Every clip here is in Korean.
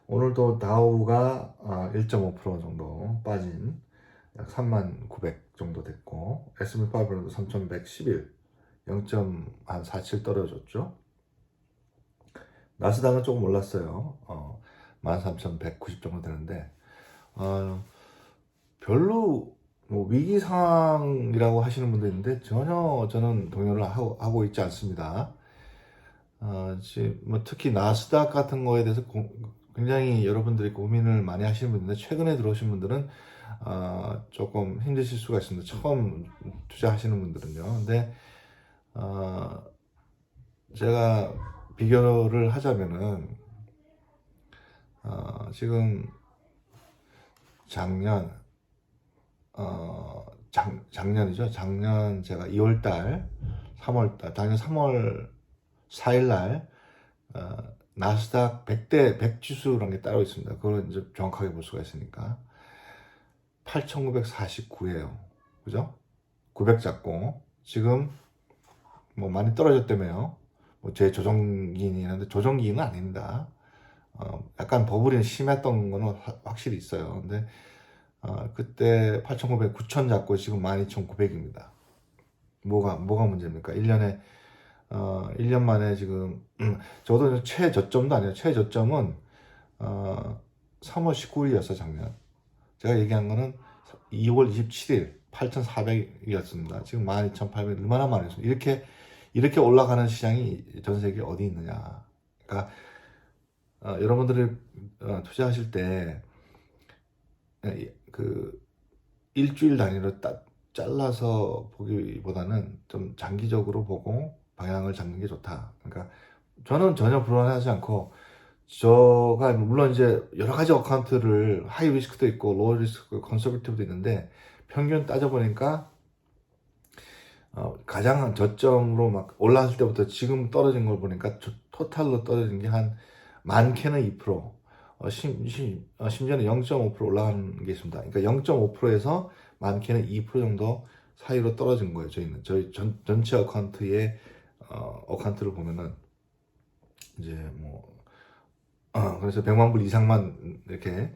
오늘도 다우가 1.5% 정도 빠진 약 3900 정도 됐고, S&P500도 3111, 0.47 떨어졌죠. 나스닥은 조금 올랐어요. 13190 정도 되는데, 별로 뭐 위기 상황이라고 하시는 분도 있는데 전혀 저는 동의를 하고 있지 않습니다. 지금 뭐 특히 나스닥 같은 거에 대해서 굉장히 여러분들이 고민을 많이 하시는 분인데, 최근에 들어오신 분들은 조금 힘드실 수가 있습니다. 처음 투자하시는 분들은요. 근데 제가 비교를 하자면은 지금 작년 작년이죠. 작년 제가 2월달, 3월달, 작년 3월 4일날 나스닥 100대 100 지수라는 게 따로 있습니다. 그걸 이제 정확하게 볼 수가 있으니까 8,949예요. 그죠? 900 잡고 지금 뭐 많이 떨어졌다며요. 뭐 제 조정기이긴 한데 조정기는 아닙니다. 약간 버블이 심했던 거는 확실히 있어요. 근데 그때 8,900, 9,000 잡고 지금 12,900입니다. 뭐가 문제입니까? 1년 만에 지금, 저도 최저점도 아니에요. 최저점은, 3월 19일이었어, 작년. 제가 얘기한 거는 2월 27일, 8,400이었습니다. 지금 12,800, 얼마나 많이 했습니다. 이렇게 올라가는 시장이 전 세계에 어디 있느냐. 그러니까, 여러분들이 투자하실 때, 그, 일주일 단위로 딱 잘라서 보기보다는 좀 장기적으로 보고 방향을 잡는 게 좋다. 그러니까 저는 전혀 불안하지 않고, 저가 물론 이제 여러 가지 어카운트를 하이 리스크도 있고 로우 리스크, 컨서버티브도 있는데, 평균 따져보니까 가장 저점으로 막 올라왔을 때부터 지금 떨어진 걸 보니까 토탈로 떨어진 게 한 많게는 2%, 심지어는 0.5% 올라가는 게 있습니다. 그러니까 0.5%에서 많게는 2% 정도 사이로 떨어진 거예요. 저희 전체 어카운트의 어카운트를 보면은 이제 뭐 그래서 100만 불 이상만 이렇게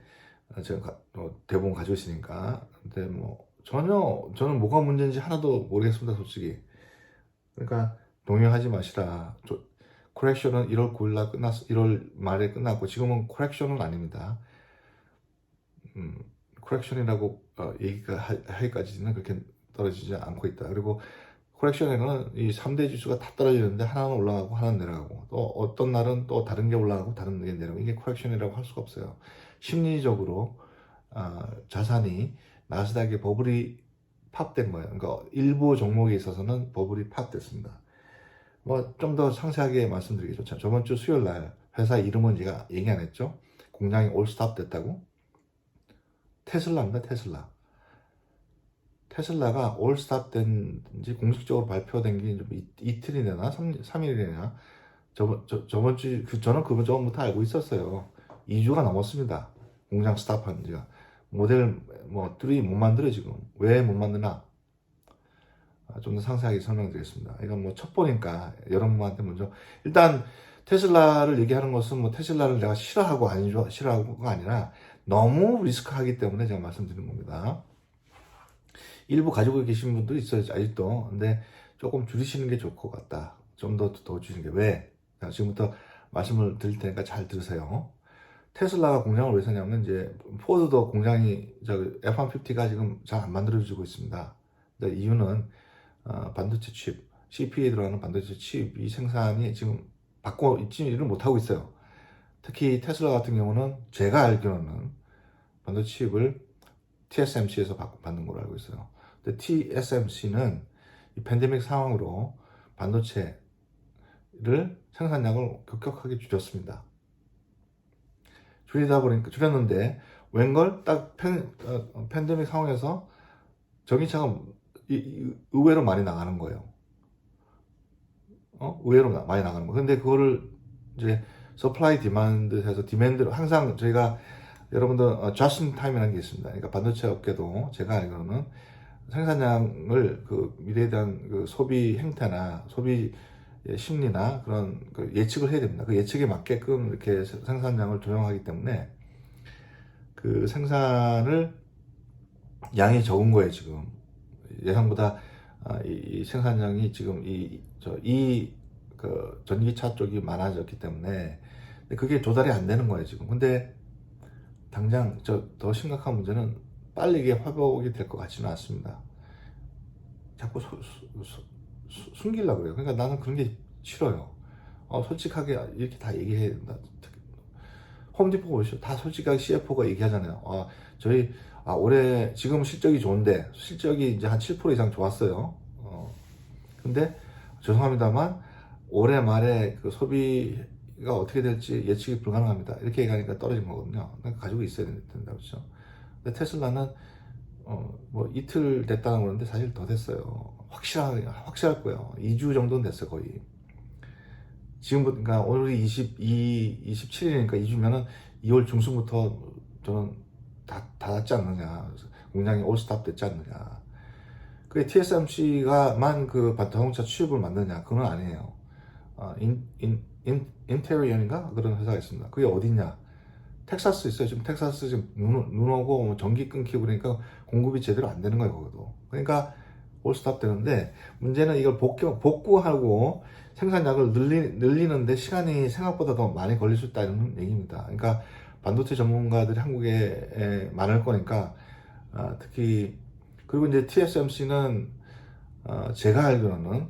제가 대부분 가지고 있으니까. 근데 뭐 전혀 저는 뭐가 문제인지 하나도 모르겠습니다, 솔직히. 그러니까 동요하지 마시라. 코렉션은 1월 9일 날 끝났어. 1월 말에 끝났고 지금은 코렉션은 아닙니다. 코렉션이라고 얘기가 하기까지는 그렇게 떨어지지 않고 있다. 그리고 코렉션에는 이 3대 지수가 다 떨어지는데 하나는 올라가고 하나는 내려가고, 또 어떤 날은 또 다른 게 올라가고 다른 게 내려가고, 이게 코렉션이라고 할 수가 없어요. 심리적으로 자산이 나스닥의 버블이 팝된 거예요. 그러니까 일부 종목에 있어서는 버블이 팝됐습니다. 뭐 좀 더 상세하게 말씀드리겠죠. 저번 주 수요일 날 회사 이름은 제가 얘기 안 했죠. 공장이 올스탑 됐다고. 테슬라입니다. 테슬라가 올스탑 된지 공식적으로 발표된 게 이틀이 되나 3일이 되나. 저번 주 저는 그번 전부터 알고 있었어요. 2주가 넘었습니다. 공장 스탑한 지가. 모델 뭐 3 못 만들어. 지금 왜 못 만드나 좀 더 상세하게 설명드리겠습니다. 이건 뭐 첩보니까 여러분한테 먼저, 일단 테슬라를 얘기하는 것은 뭐 테슬라를 내가 싫어하고 싫어하고가 아니라 너무 리스크하기 때문에 제가 말씀드리는 겁니다. 일부 가지고 계신 분도 있어요, 아직도. 근데 조금 줄이시는 게 좋을 것 같다. 좀 더 줄이시는 게 왜? 지금부터 말씀을 드릴 테니까 잘 들으세요. 테슬라가 공장을 왜 사냐면, 이제 포드도 공장이 F-150가 지금 잘 안 만들어지고 있습니다. 근데 이유는 반도체 칩, CPU에 들어가는 반도체 칩 이 생산이 지금 받고 있지를 못하고 있어요. 특히 테슬라 같은 경우는 제가 알기로는 반도체 칩을 TSMC에서 받는 걸로 알고 있어요. 근데 TSMC는 이 팬데믹 상황으로 반도체를 생산량을 급격하게 줄였습니다. 줄였는데 웬걸 딱 팬데믹 상황에서 전기차가 의외로 많이 나가는 거예요. 의외로 많이 나가는 거예요. 근데 그거를 이제 서플라이 디만드 해서 디맨드로 항상 저희가 여러분들 just in time이라는 게 있습니다. 그러니까 반도체 업계도 제가 알기로는 생산량을 그 미래에 대한 그 소비 행태나 소비 심리나 그런 그 예측을 해야 됩니다. 그 예측에 맞게끔 이렇게 생산량을 조정하기 때문에 그 생산을 양이 적은 거예요, 지금. 예상보다 이 생산량이 지금 그 전기차 쪽이 많아졌기 때문에 그게 조달이 안 되는 거예요, 지금. 근데 당장 더 심각한 문제는 빨리 이게 회복이 될 것 같지는 않습니다. 자꾸 숨기려고 그래요. 그러니까 나는 그런 게 싫어요. 솔직하게 이렇게 다 얘기해야 된다. 홈디포 보시죠. 다 솔직하게 CFO가 얘기하잖아요. 저희 올해 지금 실적이 좋은데 실적이 이제 한 7% 이상 좋았어요. 근데 죄송합니다만 올해 말에 그 소비가 어떻게 될지 예측이 불가능합니다. 이렇게 얘기하니까 떨어진 거거든요. 그러니까 가지고 있어야 된다 그렇죠. 근데 테슬라는 뭐 이틀 됐다는 그러는데 사실 더 됐어요. 확실할 거예요. 2주 정도는 됐어요, 거의. 지금부터, 그러니까 오늘이 27일이니까 2주면은 2월 중순부터 저는 다 닫지 않느냐. 공장이 올스탑 됐지 않느냐. 그게 TSMC가만 그 자동차 취업을 만드냐. 그건 아니에요. 인테리언인가? 그런 회사가 있습니다. 그게 어딨냐. 텍사스 있어요. 지금 텍사스 지금 눈 오고 뭐 전기 끊기고 그러니까 공급이 제대로 안 되는 거예요, 거기도. 그러니까 올스탑 되는데 문제는 이걸 복구하고 생산량을 늘리는데 시간이 생각보다 더 많이 걸릴 수 있다는 얘기입니다. 그러니까 반도체 전문가들이 한국에 많을 거니까 특히 그리고 이제 TSMC는 제가 알기로는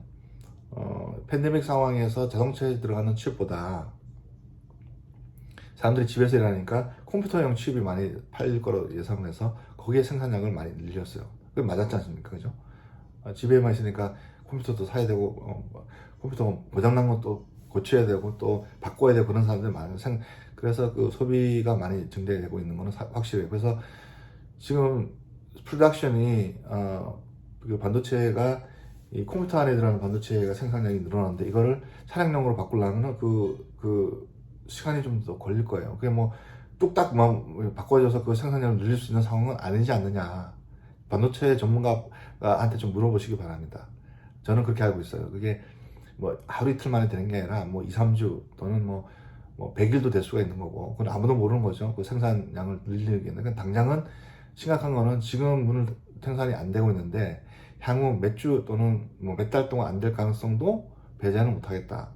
팬데믹 상황에서 자동차에 들어가는 칩보다 사람들이 집에서 일하니까 컴퓨터용 칩이 많이 팔릴 거로 예상을 해서 거기에 생산량을 많이 늘렸어요. 그게 맞았지 않습니까? 그죠? 집에만 있으니까 컴퓨터도 사야 되고 컴퓨터 고장난 것도 고쳐야 되고 또 바꿔야 되고 그런 사람들이 많아요. 그래서 그 소비가 많이 증대되고 있는 거는 확실해요. 그래서 지금 프로덕션이 그 반도체가 이 컴퓨터 안에 들어가는 반도체가 생산량이 늘어나는데 이거를 차량용으로 바꾸려면 그 시간이 좀 더 걸릴 거예요. 그게 뭐 뚝딱 바꿔줘서 그 생산량을 늘릴 수 있는 상황은 아니지 않느냐. 반도체 전문가한테 좀 물어보시기 바랍니다. 저는 그렇게 알고 있어요. 그게 뭐 하루 이틀 만에 되는 게 아니라 뭐 2, 3주 또는 뭐 100일도 될 수가 있는 거고 그건 아무도 모르는 거죠. 그 생산량을 늘리기에는. 그러니까 당장은 심각한 거는 지금 생산이 안 되고 있는데 향후 몇 주 또는 뭐 몇 달 동안 안 될 가능성도 배제는 못하겠다.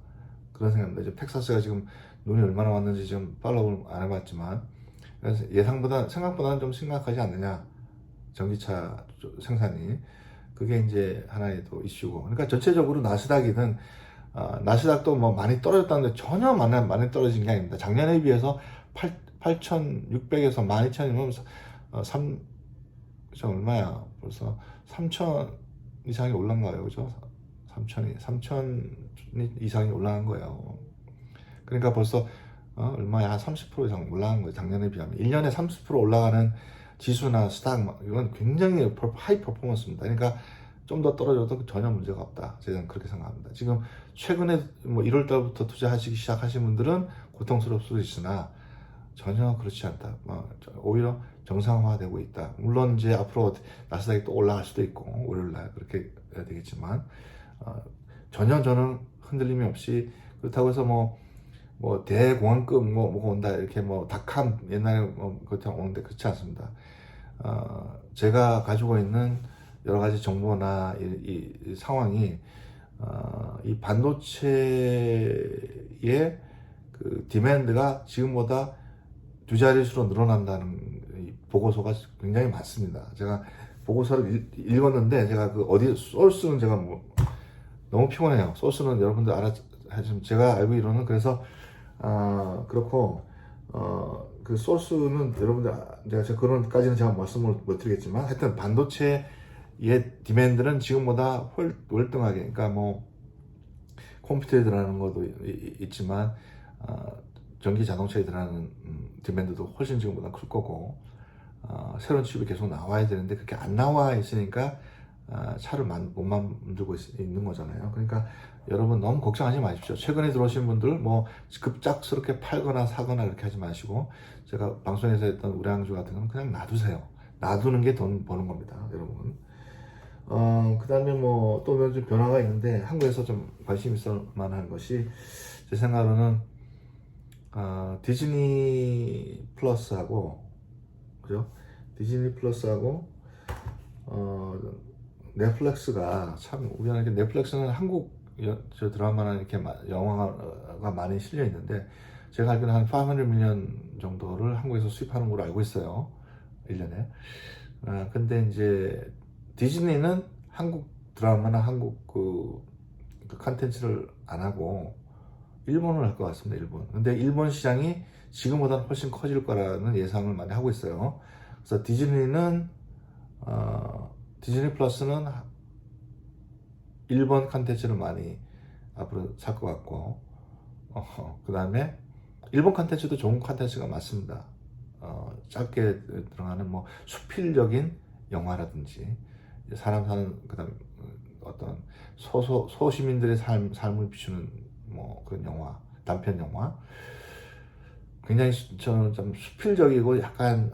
그런 생각입니다. 지금 텍사스가 지금 눈이 얼마나 왔는지 좀 팔로우를 안 해봤지만 그래서 생각보다는 좀 심각하지 않느냐. 전기차 생산이. 그게 이제 하나의 또 이슈고. 그러니까 전체적으로 나스닥도 뭐 많이 떨어졌다는데 전혀 많이 떨어진 게 아닙니다. 작년에 비해서 8,600에서 12,000이면 얼마야? 벌써 3,000 이상이 올라간 거예요. 그죠? 3,000 이상이 올라간 거예요. 그러니까 벌써 얼마야? 한 30% 이상 올라간 거예요. 작년에 비하면. 1년에 30% 올라가는 지수나 스탁, 이건 굉장히 하이 퍼포먼스입니다. 그러니까 좀 더 떨어져도 전혀 문제가 없다. 저는 그렇게 생각합니다. 지금 최근에 뭐 1월 달부터 투자하시기 시작하신 분들은 고통스러울 수 있으나 전혀 그렇지 않다. 오히려 정상화되고 있다. 물론 이제 앞으로 나스닥이 또 올라갈 수도 있고 월요일날 그렇게 해야 되겠지만 전혀 저는 흔들림이 없이 그렇다고 해서 뭐 대공황급 뭐가 온다 이렇게 닷컴 옛날에 그렇게 오는데 그렇지 않습니다. 제가 가지고 있는 여러 가지 정보나 이 상황이 이 반도체의 그 디맨드가 지금보다 2자릿수로 늘어난다는 이 보고서가 굉장히 많습니다. 제가 보고서를 읽었는데 제가 그 어디 소스는 제가 너무 피곤해요. 소스는 여러분들 알아주시면 제가 알고 있기로는 그래서 그렇고 그 소스는 여러분들 제가 그런까지는 제가 말씀을 못 드리겠지만 하여튼 반도체의 디맨드는 지금보다 월등하게 그러니까 컴퓨터에 들어가는 것도 있지만 전기 자동차에 들어가는 디맨드도 훨씬 지금보다 클 거고 새로운 칩이 계속 나와야 되는데 그렇게 안 나와 있으니까 차를 못 만들고 있는 거잖아요. 그러니까 여러분 너무 걱정하지 마십시오. 최근에 들어오신 분들 급작스럽게 팔거나 사거나 그렇게 하지 마시고 제가 방송에서 했던 우량주 같은 건 그냥 놔두세요. 놔두는 게 돈 버는 겁니다, 여러분. 그 다음에 뭐 또 좀 변화가 있는데 한국에서 좀 관심 있을 만한 것이 제 생각으로는 디즈니 플러스하고 그죠? 디즈니 플러스하고 넷플릭스가 참 우연하게 넷플릭스는 한국 저 드라마나 이렇게 영화가 많이 실려 있는데 제가 알기로는 한 500 밀리언 정도를 한국에서 수입하는 걸로 알고 있어요. 1년에. 근데 이제 디즈니는 한국 드라마나 한국 그 컨텐츠를 안 하고 일본을 할 것 같습니다. 일본. 근데 일본 시장이 지금보다는 훨씬 커질 거라는 예상을 많이 하고 있어요. 그래서 디즈니 플러스는 일본 컨텐츠를 많이 앞으로 살 것 같고, 그 다음에 일본 컨텐츠도 좋은 컨텐츠가 많습니다. 짧게 들어가는 뭐 수필적인 영화라든지 사람 사는 그다음 어떤 소시민들의 삶을 비추는 뭐 그런 영화, 단편 영화 굉장히 저는 좀 수필적이고 약간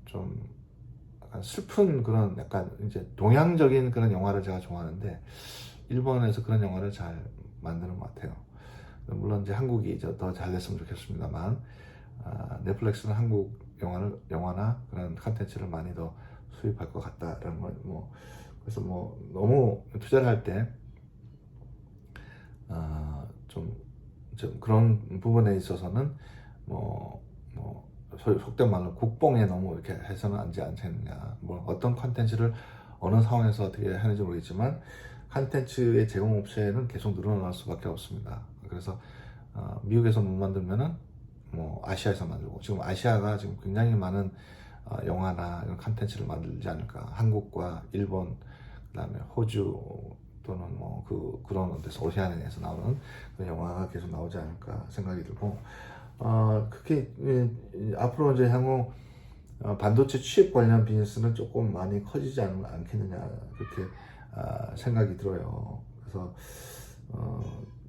좀 약간 슬픈 그런 약간 이제 동양적인 그런 영화를 제가 좋아하는데 일본에서 그런 영화를 잘 만드는 것 같아요. 물론 이제 한국이 더 잘 됐으면 좋겠습니다만 넷플릭스는 한국 영화나 그런 컨텐츠를 많이 더 수입할 것 같다라는 건 뭐 그래서 뭐 너무 투자를 할 때 좀 그런 부분에 있어서는 뭐 속된 말로 국뽕에 너무 이렇게 해서는 안 되지 않겠느냐. 뭐 어떤 컨텐츠를 어느 상황에서 어떻게 하는지 모르겠지만 컨텐츠의 제공업체는 계속 늘어날 수밖에 없습니다. 그래서 미국에서 못 만들면은 뭐 아시아에서 만들고 지금 아시아가 지금 굉장히 많은 영화나 이런 컨텐츠를 만들지 않을까. 한국과 일본 그다음에 호주 또는 뭐 그런 데서 오세아니아에서 나오는 그런 영화가 계속 나오지 않을까 생각이 들고 그렇게 앞으로 이제 향후 반도체 취업 관련 비즈니스는 조금 많이 커지지 않겠느냐 그렇게 생각이 들어요. 그래서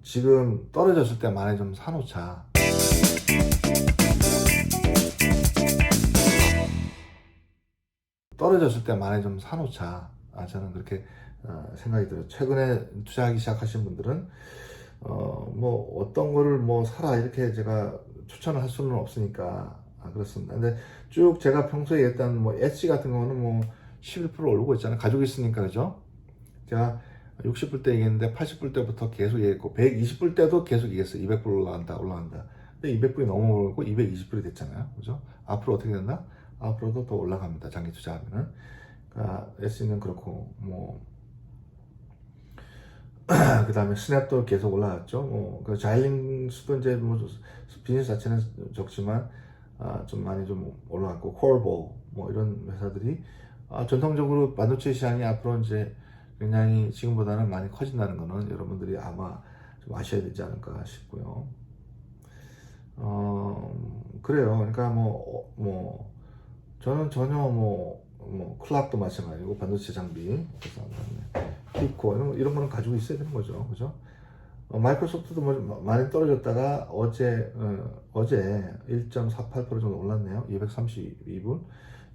지금 떨어졌을 때 많이 좀 사놓자. 떨어졌을 때 많이 좀 사놓자. 저는 그렇게 생각이 들어요. 최근에 투자하기 시작하신 분들은 뭐 어떤 거를 뭐 사라 이렇게 제가 추천을 할 수는 없으니까 그렇습니다. 근데 쭉 제가 평소에 얘기했던 뭐 엣지 같은 경우는 뭐 11% 오르고 있잖아요. 가지고 있으니까 그죠? 제가 60불 때 얘기했는데 80불 때부터 계속 얘기했고 120불 때도 계속 얘기했어요. 200불 올라간다. 근데 200불이 너무 오르고 220불이 됐잖아요. 그죠? 앞으로 어떻게 된다? 앞으로도 더 올라갑니다. 장기 투자하면은. 엣지는 그렇고 뭐 그 다음에 스냅도 계속 올라갔죠. 그 자일링스도 이제 뭐 비즈니스 자체는 적지만 좀 많이 좀 올라갔고 콜보 뭐 이런 회사들이 전통적으로 반도체 시장이 앞으로 이제 굉장히 지금보다는 많이 커진다는 거는 여러분들이 아마 좀 아셔야 되지 않을까 싶고요. 그래요. 그러니까 저는 전혀 클락도 마찬가지고 반도체 장비 그래서 킵코 이런 거는 가지고 있어야 되는 거죠. 그죠? 마이크로소프트도 뭐 많이 떨어졌다가 어제 1.48% 정도 올랐네요. 232불.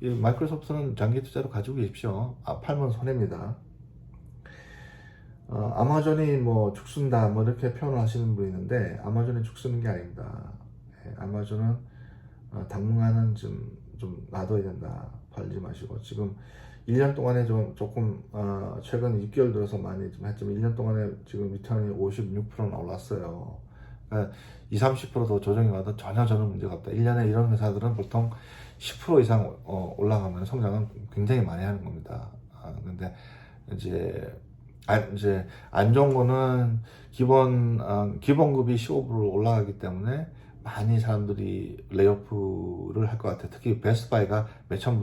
이 마이크로소프트는 장기 투자로 가지고 계십시오. 팔면 손해입니다. 아마존이 뭐 죽순다 뭐 이렇게 표현을 하시는 분이 있는데 아마존이 죽쓰는 게 아닙니다. 아마존은 당분간은 좀 놔둬야 된다. 팔지 마시고 지금 1년 동안에 조금 최근 6개월 들어서 많이 좀 했지만 1년 동안에 지금 리턴이 56%나 올랐어요. 그러니까 20, 30%더 조정이 와도 전혀 저는 문제가 없다. 1년에 이런 회사들은 보통 10% 이상 올라가면 성장은 굉장히 많이 하는 겁니다. 근데 이제 안 좋은 거는 기본급이 15% 올라가기 때문에 많이 사람들이 레이오프를 할 것 같아요. 특히 베스트바이가 몇천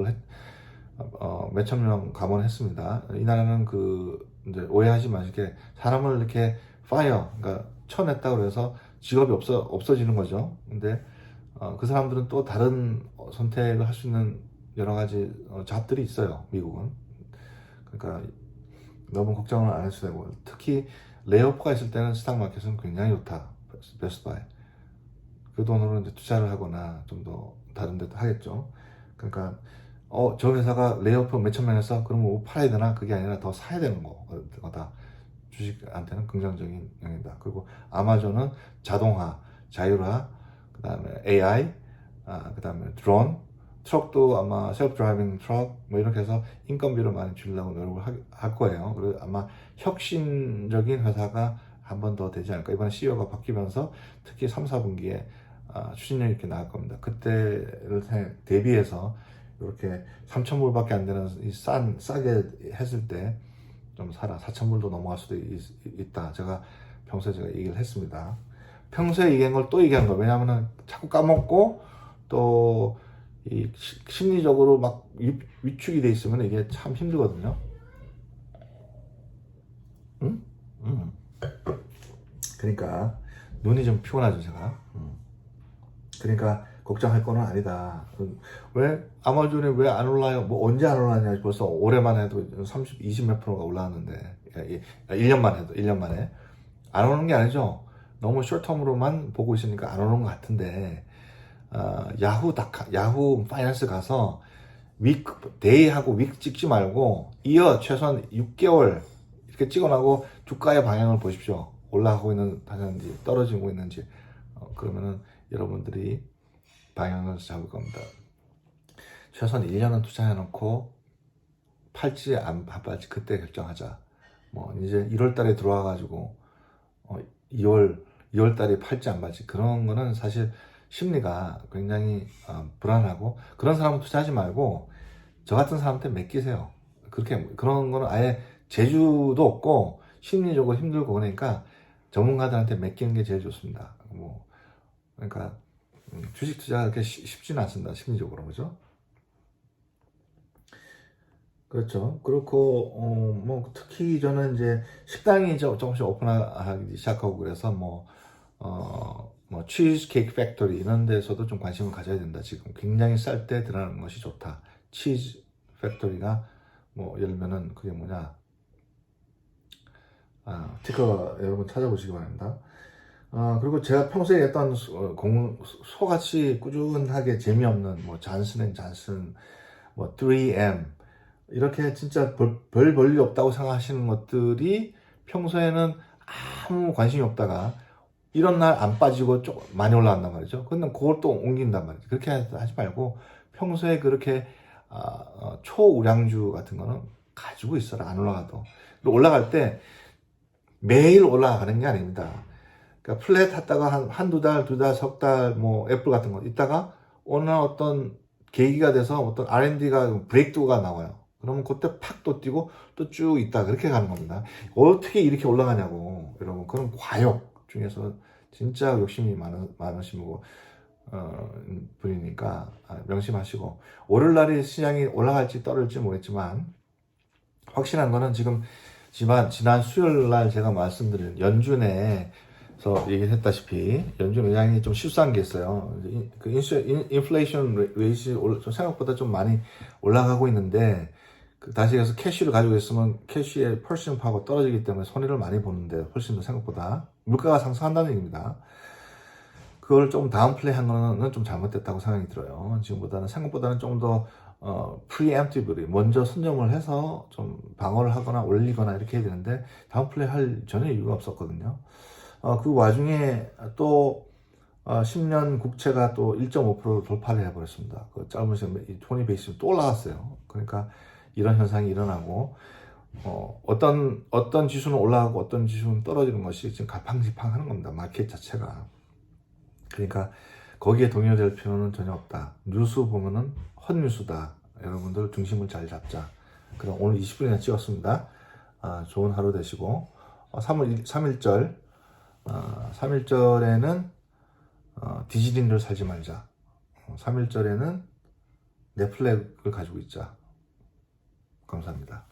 명 감원했습니다. 이 나라는 이제 오해하지 마시게 사람을 이렇게 그러니까 쳐냈다고 해서 직업이 없어지는 거죠. 근데 그 사람들은 또 다른 선택을 할 수 있는 여러 가지 잡들이 있어요. 미국은. 그러니까 너무 걱정을 안 해도 되고 특히 레이오프가 있을 때는 스탁마켓은 굉장히 좋다. 베스트바이. 그 돈으로 이제 투자를 하거나 좀 더 다른 데도 하겠죠. 그러니까 저 회사가 레이오프 몇천 명 했어? 그러면 뭐 팔아야 되나? 그게 아니라 더 사야 되는 거다. 주식한테는 긍정적인 영향이다. 그리고 아마존은 자동화, 자율화, 그 다음에 AI, 그 다음에 드론, 트럭도 아마 셀프 드라이빙 트럭 뭐 이렇게 해서 인건비를 많이 줄이려고 노력을 할 거예요. 그리고 아마 혁신적인 회사가 한 번 더 되지 않을까. 이번에 CEO가 바뀌면서 특히 3, 4분기에 추진력 있게 나갈 겁니다. 그때를 대비해서 이렇게 3,000불밖에 안 되는 싸게 했을 때 좀 사라. 4,000불도 넘어갈 수도 있다. 제가 평소에 얘기를 했습니다. 평소에 얘기한 걸 또 얘기한 거예요. 왜냐하면 자꾸 까먹고 또 이 심리적으로 막 위축이 돼 있으면 이게 참 힘들거든요. 응? 그러니까 눈이 좀 피곤하죠, 제가. 그러니까 걱정할 거는 아니다. 왜 아마존이 왜 안 올라요? 뭐 언제 안 올라냐? 벌써 올해만 해도 30, 20몇 프로가 올라왔는데 1년만 해도 1년 만에 안 오는 게 아니죠. 너무 숏텀으로만 보고 있으니까 안 오는 것 같은데 야후 파이낸스 가서 데이하고 윅 찍지 말고 최소한 6개월 이렇게 찍어나고 주가의 방향을 보십시오. 올라가고 있는 방향인지 떨어지고 있는지 그러면은 여러분들이 방향을 잡을 겁니다. 최소한 1년은 투자해놓고 팔지 안 팔지 그때 결정하자. 뭐 이제 1월 달에 들어와가지고 2월 달에 팔지 안 팔지 그런 거는 사실 심리가 굉장히 불안하고 그런 사람은 투자하지 말고 저 같은 사람한테 맡기세요. 그런 거는 아예 재주도 없고 심리적으로 힘들고 그러니까 전문가들한테 맡기는 게 제일 좋습니다. 뭐 그러니까 주식 투자가 그렇게 쉽지는 않습니다. 심리적으로 그죠? 그렇죠. 그렇고 뭐 특히 저는 이제 식당이 조금씩 오픈하기 시작하고 그래서 뭐 치즈 케이크 팩토리 이런 데서도 좀 관심을 가져야 된다. 지금 굉장히 쌀 때 들어가는 것이 좋다. 치즈 팩토리가 뭐 예를 들면은 그게 뭐냐? 티커 여러분 찾아보시기 바랍니다. 그리고 제가 평소에 했던 소같이 꾸준하게 재미없는 뭐 잔슨, 뭐 3M 이렇게 진짜 별 볼일 없다고 생각하시는 것들이 평소에는 아무 관심이 없다가 이런 날 안 빠지고 좀 많이 올라간단 말이죠. 근데 그걸 또 옮긴단 말이죠. 그렇게 하지 말고 평소에 그렇게 초우량주 같은 거는 가지고 있어라. 안 올라가도. 그리고 올라갈 때 매일 올라가는 게 아닙니다. 그러니까 플랫 했다가 한두 달, 두 달, 석 달, 뭐 애플 같은 거 있다가 어느 날 어떤 계기가 돼서 어떤 R&D가 브레이크가 나와요. 그러면 그때 팍 또 뛰고 또 쭉 있다 그렇게 가는 겁니다. 어떻게 이렇게 올라가냐고 여러분. 그런 과욕 중에서 진짜 욕심이 많으신 분이니까 명심하시고 월요일날에 시장이 올라갈지 떨어질지 모르겠지만 확실한 거는 지난 수요일날 제가 말씀드린 연준에서 얘기를 했다시피 연준 의장이 좀 실수한 게 있어요. 그 인플레이션 레이시 생각보다 좀 많이 올라가고 있는데 다시 해서 캐시를 가지고 있으면 캐시의 퍼센트 파워가 떨어지기 때문에 손해를 많이 보는데 훨씬 더 생각보다 물가가 상승한다는 얘기입니다. 그걸 좀 다운플레이 한 거는 좀 잘못됐다고 생각이 들어요. 생각보다는 좀 더 preemptively 먼저 선점을 해서 좀 방어를 하거나 올리거나 이렇게 해야 되는데 다운플레이 할 전혀 이유가 없었거든요. 그 와중에 또 10년 국채가 또 1.5%를 돌파를 해버렸습니다. 그 짧은 시간 20 베이스 또 올라갔어요. 그러니까 이런 현상이 일어나고 어떤 지수는 올라가고 어떤 지수는 떨어지는 것이 지금 갈팡질팡하는 겁니다. 마켓 자체가. 그러니까 거기에 동요될 필요는 전혀 없다. 뉴스 보면은 헛뉴스다. 여러분들 중심을 잘 잡자. 그럼 오늘 20분이나 찍었습니다. 좋은 하루 되시고 3일절 3일절에는 디지털을 살지 말자. 3일절에는 내 플렉을 가지고 있자. 감사합니다.